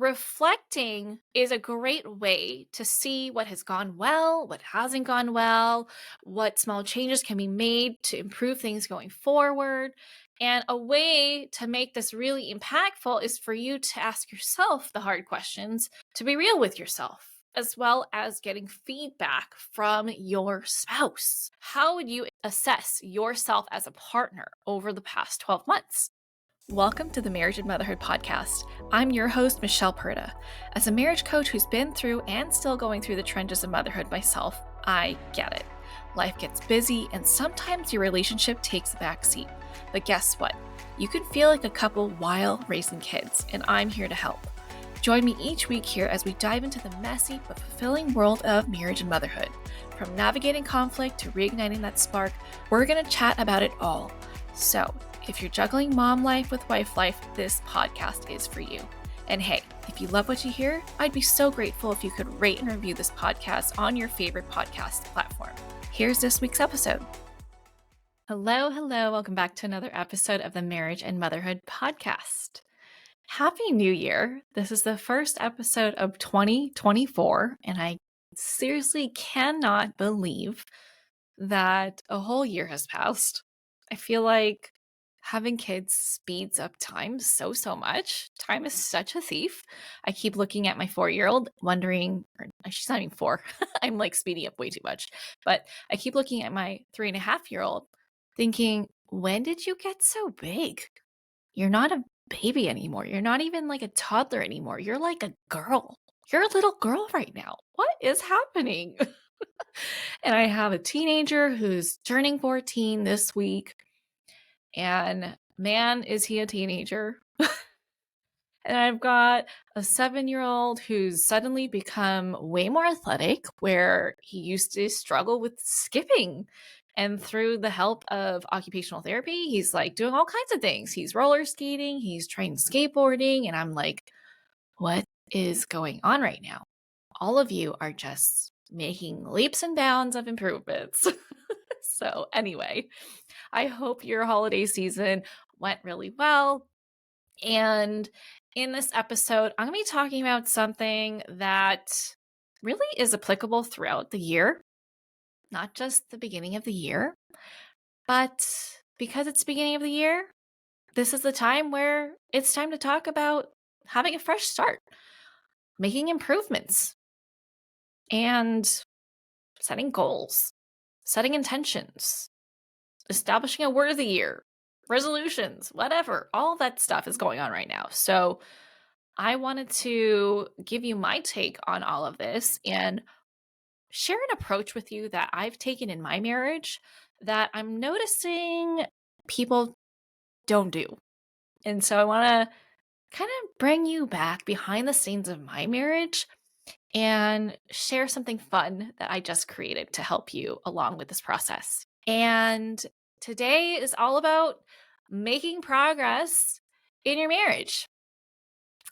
reflecting is a great way to see what has gone well, what hasn't gone well, what small changes can be made to improve things going forward. And a way to make this really impactful is for you to ask yourself the hard questions, to be real with yourself, as well as getting feedback from your spouse. How would you assess yourself as a partner over the past 12 months? Welcome to the Marriage and Motherhood Podcast. I'm your host, Michelle Perda. As a marriage coach who's been through and still going through the trenches of motherhood myself, I get it. Life gets busy and sometimes your relationship takes a backseat. But guess what? You can feel like a couple while raising kids, and I'm here to help. Join me each week here as we dive into the messy but fulfilling world of marriage and motherhood. From navigating conflict to reigniting that spark, we're going to chat about it all. So, if you're juggling mom life with wife life, this podcast is for you. And hey, if you love what you hear, I'd be so grateful if you could rate and review this podcast on your favorite podcast platform. Here's this week's episode. Hello. Welcome back to another episode of the Marriage and Motherhood Podcast. Happy New Year. This is the first episode of 2024, and I seriously cannot believe that a whole year has passed. I feel like having kids speeds up time so much. Time is such a thief. I keep looking at my 4-year-old, wondering, or she's not even 4. I'm like speeding up way too much. But I keep looking at my 3.5-year-old, thinking, when did you get so big? You're not a baby anymore. You're not even like a toddler anymore. You're like a girl. You're a little girl right now. What is happening? And I have a teenager who's turning 14 this week. And man, is he a teenager. And I've got a 7-year-old who's suddenly become way more athletic, where he used to struggle with skipping. And through the help of occupational therapy, he's like doing all kinds of things. He's roller skating, he's trying skateboarding. And I'm like, what is going on right now? All of you are just making leaps and bounds of improvements. So anyway, I hope your holiday season went really well. And in this episode, I'm going to be talking about something that really is applicable throughout the year, not just the beginning of the year, but because it's the beginning of the year, this is the time where it's time to talk about having a fresh start, making improvements, and setting goals, setting intentions, establishing a word of the year, resolutions, whatever. All that stuff is going on right now. So I wanted to give you my take on all of this and share an approach with you that I've taken in my marriage that I'm noticing people don't do. And so I want to kind of bring you back behind the scenes of my marriage and share something fun that I just created to help you along with this process. And today is all about making progress in your marriage.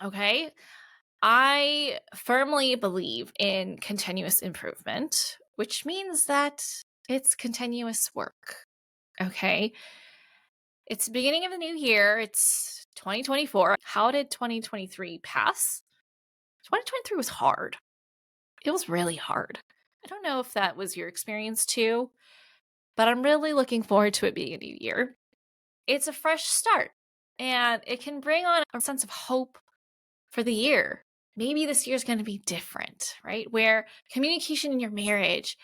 Okay. I firmly believe in continuous improvement, which means that it's continuous work. Okay. It's the beginning of the new year. It's 2024. How did 2023 pass? 2023 was hard. It was really hard. I don't know if that was your experience too, but I'm really looking forward to it being a new year. It's a fresh start, and it can bring on a sense of hope for the year. Maybe this year's going to be different, right? Where communication in your marriage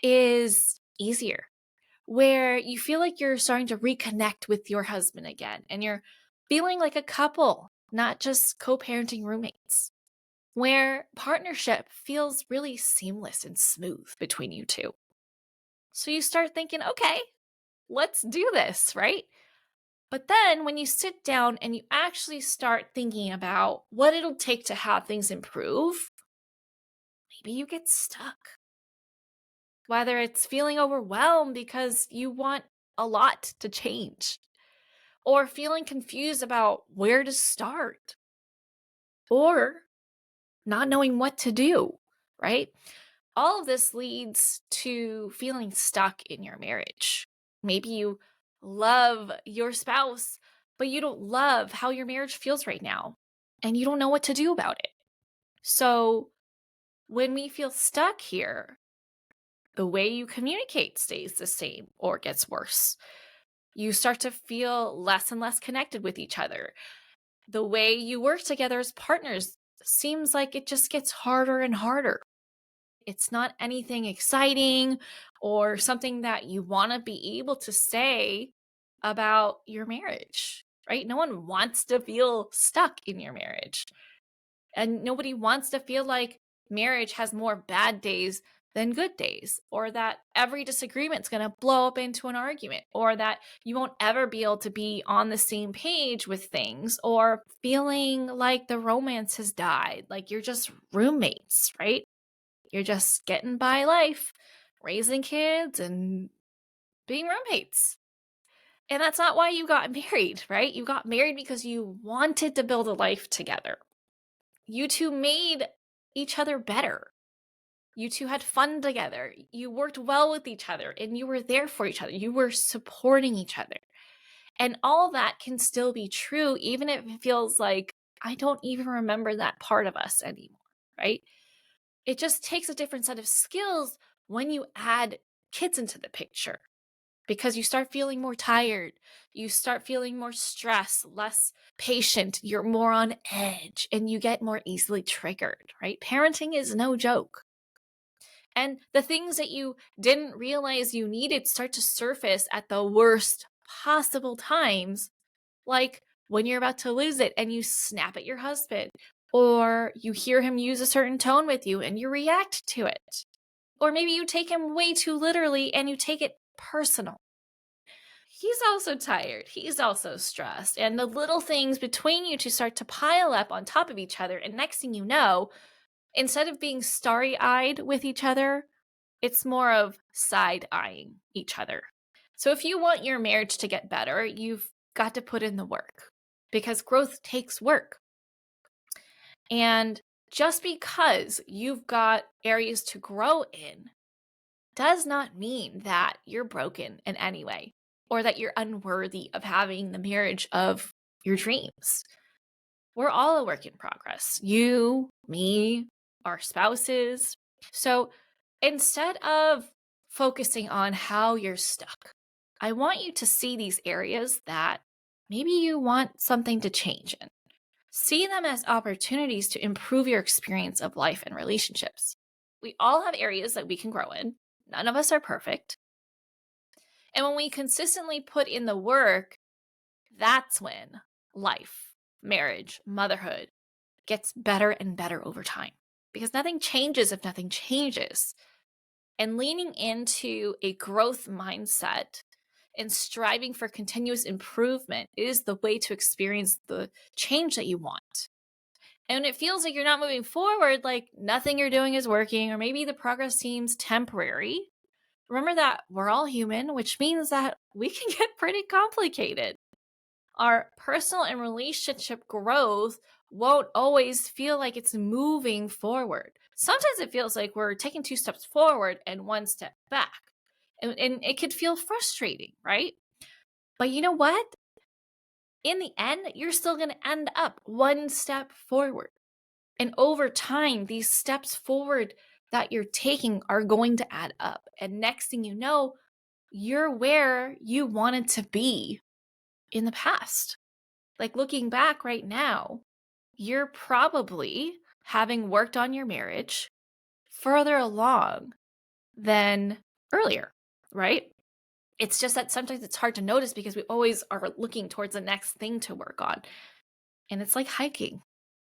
is easier, where you feel like you're starting to reconnect with your husband again, and you're feeling like a couple, not just co-parenting roommates, where partnership feels really seamless and smooth between you two. So you start thinking, okay, let's do this, right? But then when you sit down and you actually start thinking about what it'll take to have things improve, maybe you get stuck. Whether it's feeling overwhelmed because you want a lot to change, or feeling confused about where to start, or not knowing what to do, right? All of this leads to feeling stuck in your marriage. Maybe you love your spouse, but you don't love how your marriage feels right now, and you don't know what to do about it. So when we feel stuck here, the way you communicate stays the same or gets worse. You start to feel less and less connected with each other. The way you work together as partners seems like it just gets harder and harder. It's not anything exciting or something that you want to be able to say about your marriage, right? No one wants to feel stuck in your marriage. And nobody wants to feel like marriage has more bad days than good days, or that every disagreement is going to blow up into an argument, or that you won't ever be able to be on the same page with things, or feeling like the romance has died, like you're just roommates, right? You're just getting by life, raising kids, and being roommates. And that's not why you got married, right? You got married because you wanted to build a life together. You two made each other better. You two had fun together. You worked well with each other and you were there for each other. You were supporting each other. And all that can still be true, even if it feels like I don't even remember that part of us anymore, right? It just takes a different set of skills when you add kids into the picture because you start feeling more tired. You start feeling more stressed, less patient. You're more on edge and you get more easily triggered, right? Parenting is no joke. And the things that you didn't realize you needed start to surface at the worst possible times, like when you're about to lose it and you snap at your husband, or you hear him use a certain tone with you and you react to it. Or maybe you take him way too literally and you take it personal. He's also tired. He's also stressed. And the little things between you two start to pile up on top of each other. And next thing you know, instead of being starry eyed with each other, it's more of side eyeing each other. So if you want your marriage to get better, you've got to put in the work because growth takes work. And just because you've got areas to grow in does not mean that you're broken in any way or that you're unworthy of having the marriage of your dreams. We're all a work in progress. You, me, our spouses. So instead of focusing on how you're stuck, I want you to see these areas that maybe you want something to change in. See them as opportunities to improve your experience of life and relationships. We all have areas that we can grow in. None of us are perfect. And when we consistently put in the work, that's when life, marriage, motherhood gets better and better over time. Because nothing changes if nothing changes. And leaning into a growth mindset and striving for continuous improvement is the way to experience the change that you want. And when it feels like you're not moving forward, like nothing you're doing is working, or maybe the progress seems temporary, remember that we're all human, which means that we can get pretty complicated. Our personal and relationship growth won't always feel like it's moving forward. Sometimes it feels like we're taking 2 steps forward and 1 step back. And it could feel frustrating, right? But you know what? In the end, you're still going to end up 1 step forward. And over time, these steps forward that you're taking are going to add up. And next thing you know, you're where you wanted to be in the past. Like looking back right now, you're probably having worked on your marriage further along than earlier, right? It's just that sometimes it's hard to notice because we always are looking towards the next thing to work on. And it's like hiking.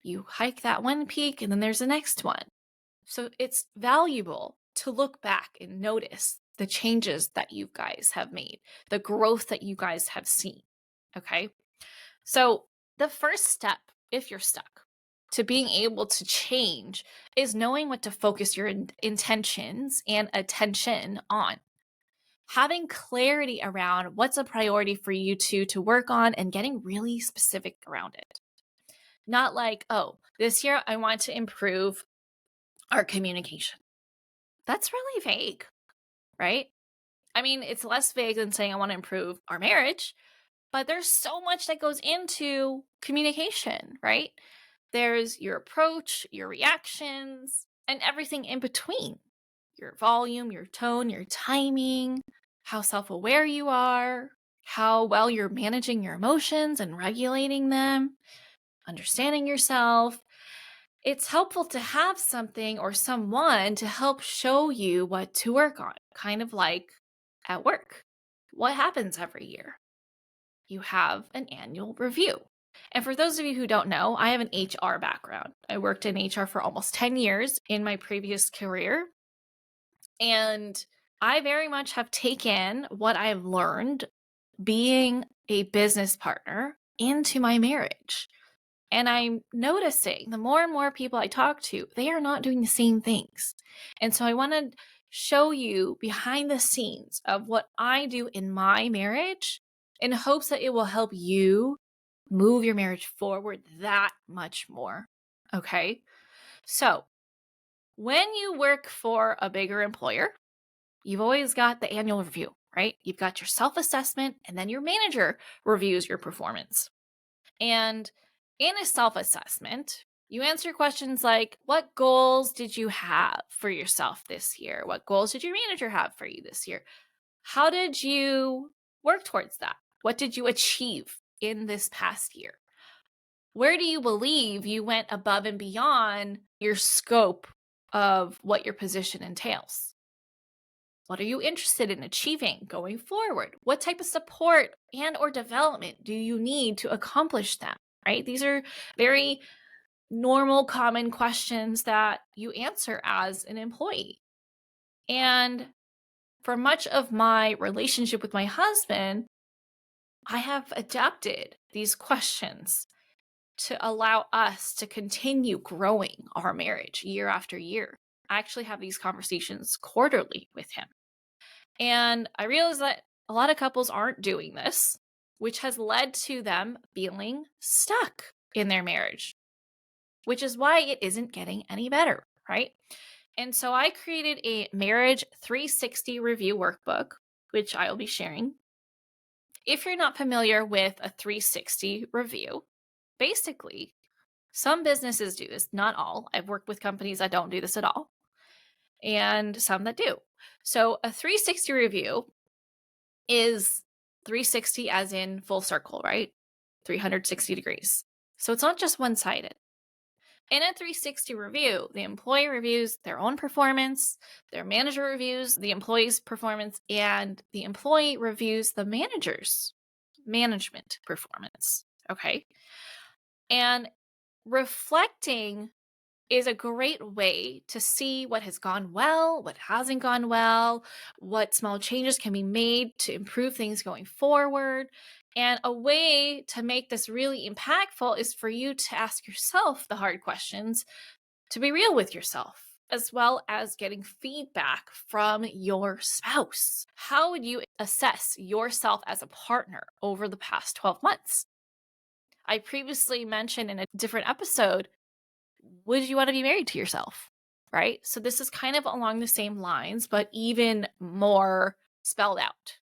You hike that one peak and then there's the next one. So it's valuable to look back and notice the changes that you guys have made, the growth that you guys have seen. Okay. So the first step, if you're stuck, to being able to change is knowing what to focus your intentions and attention on. Having clarity around what's a priority for you two to work on and getting really specific around it. Not like, oh, this year I want to improve our communication. That's really vague, right? I mean, it's less vague than saying I want to improve our marriage, but there's so much that goes into communication, right? There's your approach, your reactions, and everything in between. Your volume, your tone, your timing, how self aware you are, how well you're managing your emotions and regulating them, understanding yourself. It's helpful to have something or someone to help show you what to work on, kind of like at work. What happens every year? You have an annual review. And for those of you who don't know, I have an HR background. I worked in HR for almost 10 years in my previous career. And I very much have taken what I've learned being a business partner into my marriage. And I'm noticing the more and more people I talk to, they are not doing the same things. And so I want to show you behind the scenes of what I do in my marriage in hopes that it will help you move your marriage forward that much more. Okay. So when you work for a bigger employer, you've always got the annual review, right? You've got your self-assessment and then your manager reviews your performance. And in a self-assessment, you answer questions like, what goals did you have for yourself this year? What goals did your manager have for you this year? How did you work towards that? What did you achieve in this past year? Where do you believe you went above and beyond your scope of what your position entails? What are you interested in achieving going forward? What type of support and or development do you need to accomplish them, right? These are very normal, common questions that you answer as an employee. And for much of my relationship with my husband, I have adapted these questions to allow us to continue growing our marriage year after year. I actually have these conversations quarterly with him. And I realized that a lot of couples aren't doing this, which has led to them feeling stuck in their marriage, which is why it isn't getting any better, right? And so I created a Marriage 360 review workbook, which I will be sharing. If you're not familiar with a 360 review, basically, some businesses do this, not all. I've worked with companies that don't do this at all, and some that do. So a 360 review is 360 as in full circle, right? 360 degrees. So it's not just one-sided. In a 360 review, the employee reviews their own performance, their manager reviews the employee's performance, and the employee reviews the manager's management performance. Okay. And reflecting is a great way to see what has gone well, what hasn't gone well, what small changes can be made to improve things going forward. And a way to make this really impactful is for you to ask yourself the hard questions, to be real with yourself, as well as getting feedback from your spouse. How would you assess yourself as a partner over the past 12 months? I previously mentioned in a different episode, would you want to be married to yourself? Right? So this is kind of along the same lines, but even more spelled out.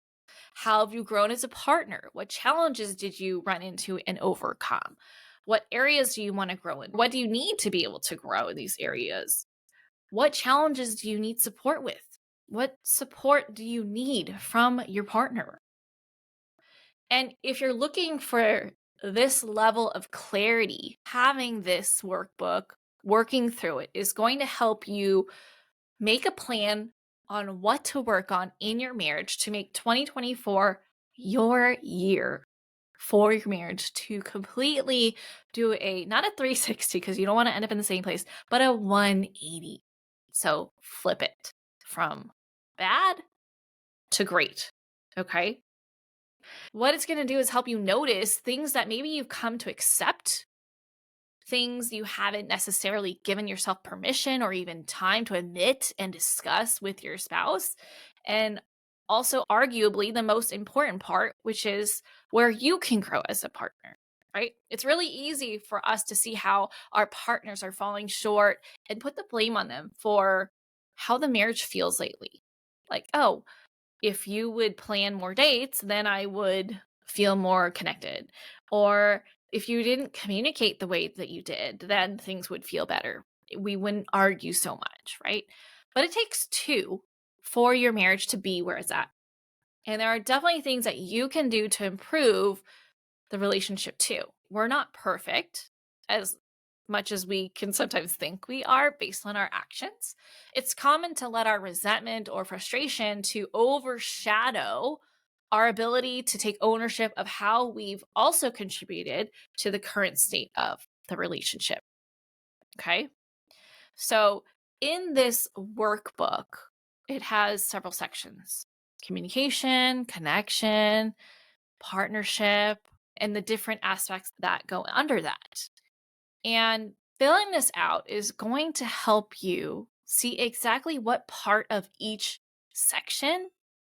How have you grown as a partner? What challenges did you run into and overcome? What areas do you want to grow in? What do you need to be able to grow in these areas? What challenges do you need support with? What support do you need from your partner? And if you're looking for this level of clarity, having this workbook, working through it is going to help you make a plan on what to work on in your marriage to make 2024 your year for your marriage, to completely do not a 360 because you don't want to end up in the same place, but a 180. So flip it from bad to great. Okay. What it's going to do is help you notice things that maybe you've come to accept, things you haven't necessarily given yourself permission or even time to admit and discuss with your spouse. And also, arguably, the most important part, which is where you can grow as a partner, right? It's really easy for us to see how our partners are falling short and put the blame on them for how the marriage feels lately. Like, oh, if you would plan more dates, then I would feel more connected. Or If you didn't communicate the way that you did, then things would feel better. We wouldn't argue so much, right? But it takes two for your marriage to be where it's at. And there are definitely things that you can do to improve the relationship too. We're not perfect as much as we can sometimes think we are based on our actions. It's common to let our resentment or frustration to overshadow our ability to take ownership of how we've also contributed to the current state of the relationship. Okay? So, in this workbook, it has several sections: communication, connection, partnership, and the different aspects that go under that. And filling this out is going to help you see exactly what part of each section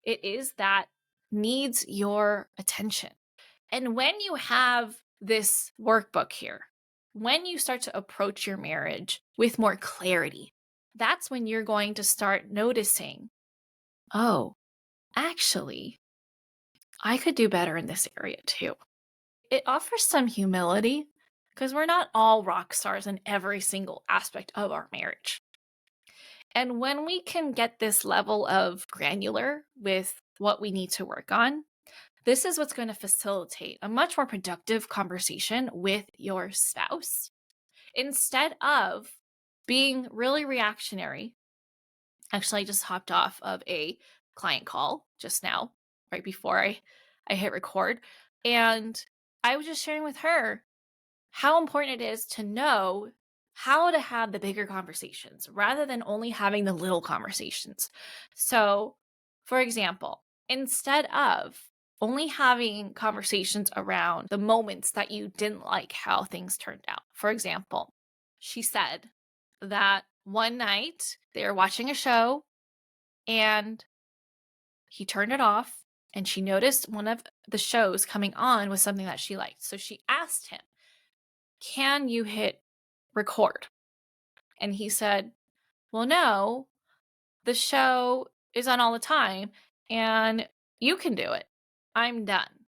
it is that needs your attention. And when you have this workbook here, when you start to approach your marriage with more clarity, that's when you're going to start noticing, oh, actually, I could do better in this area too. It offers some humility because we're not all rock stars in every single aspect of our marriage. And when we can get this level of granular with what we need to work on, this is what's going to facilitate a much more productive conversation with your spouse. Instead of being really reactionary, actually, I just hopped off of a client call just now, right before I hit record. And I was just sharing with her how important it is to know how to have the bigger conversations rather than only having the little conversations. So, for example, instead of only having conversations around the moments that you didn't like how things turned out. For example, she said that one night they were watching a show and he turned it off and she noticed one of the shows coming on was something that she liked. So she asked him, "Can you hit record?" And he said, "Well, no, the show is on all the time and you can do it. I'm done."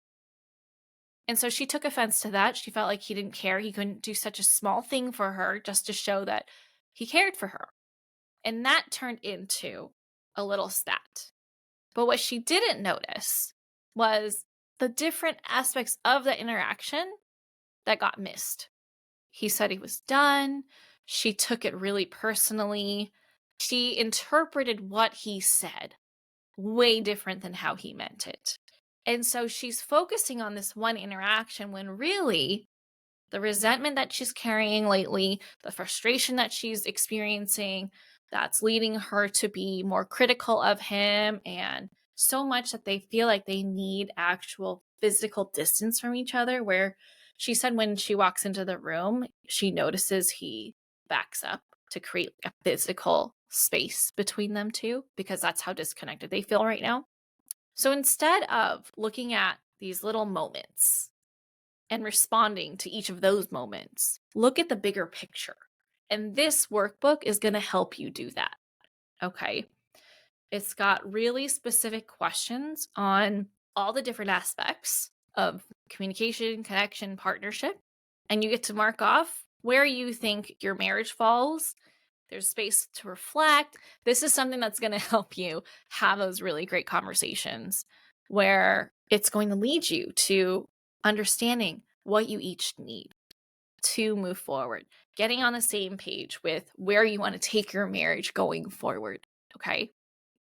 And so she took offense to that. She felt like he didn't care. He couldn't do such a small thing for her just to show that he cared for her. And that turned into a little spat. But what she didn't notice was the different aspects of the interaction that got missed. He said he was done. She took it really personally. She interpreted what he said way different than how he meant it. And so she's focusing on this one interaction when really the resentment that she's carrying lately, the frustration that she's experiencing, that's leading her to be more critical of him, and so much that they feel like they need actual physical distance from each other. Where she said when she walks into the room, she notices he backs up to create a physical space between them two because that's how disconnected they feel right now. So instead of looking at these little moments and responding to each of those moments, look at the bigger picture. And this workbook is going to help you do that. Okay. It's got really specific questions on all the different aspects of communication, connection, partnership. And you get to mark off where you think your marriage falls. There's space to reflect. This is something that's going to help you have those really great conversations where it's going to lead you to understanding what you each need to move forward, getting on the same page with where you want to take your marriage going forward. Okay.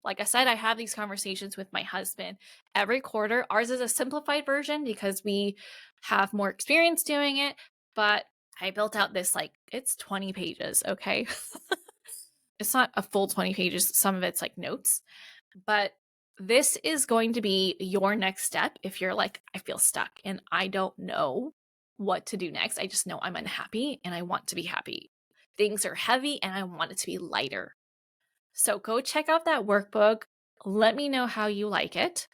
Like I said, I have these conversations with my husband every quarter. Ours is a simplified version because we have more experience doing it, but I built out this, like, it's 20 pages, okay? It's not a full 20 pages. Some of it's like notes, but this is going to be your next step if you're like, I feel stuck and I don't know what to do next. I just know I'm unhappy and I want to be happy. Things are heavy and I want it to be lighter. So go check out that workbook. Let me know how you like it.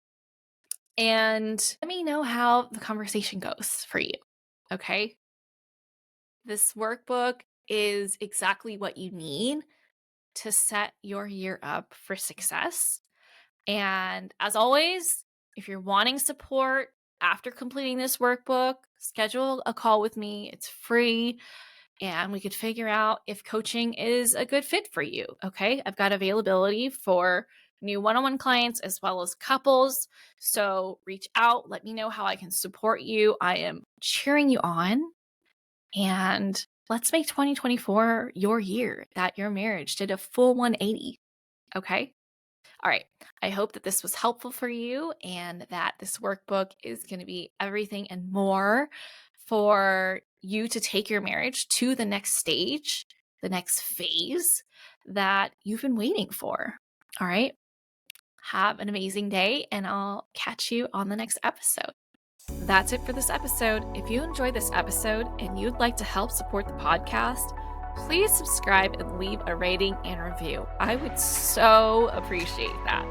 And let me know how the conversation goes for you. Okay. This workbook is exactly what you need to set your year up for success. And as always, if you're wanting support, after completing this workbook, schedule a call with me. It's free, and we could figure out if coaching is a good fit for you. Okay. I've got availability for new one-on-one clients as well as couples. So reach out, let me know how I can support you. I am cheering you on, and let's make 2024 your year that your marriage did a full 180. Okay. All right. I hope that this was helpful for you and that this workbook is going to be everything and more for you to take your marriage to the next stage, the next phase that you've been waiting for. All right. Have an amazing day, and I'll catch you on the next episode. That's it for this episode. If you enjoyed this episode and you'd like to help support the podcast, please subscribe and leave a rating and review. I would so appreciate that.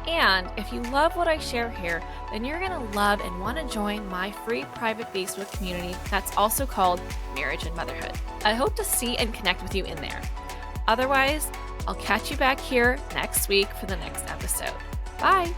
And if you love what I share here, then you're going to love and want to join my free private Facebook community that's also called Marriage and Motherhood. I hope to see and connect with you in there. Otherwise, I'll catch you back here next week for the next episode. Bye.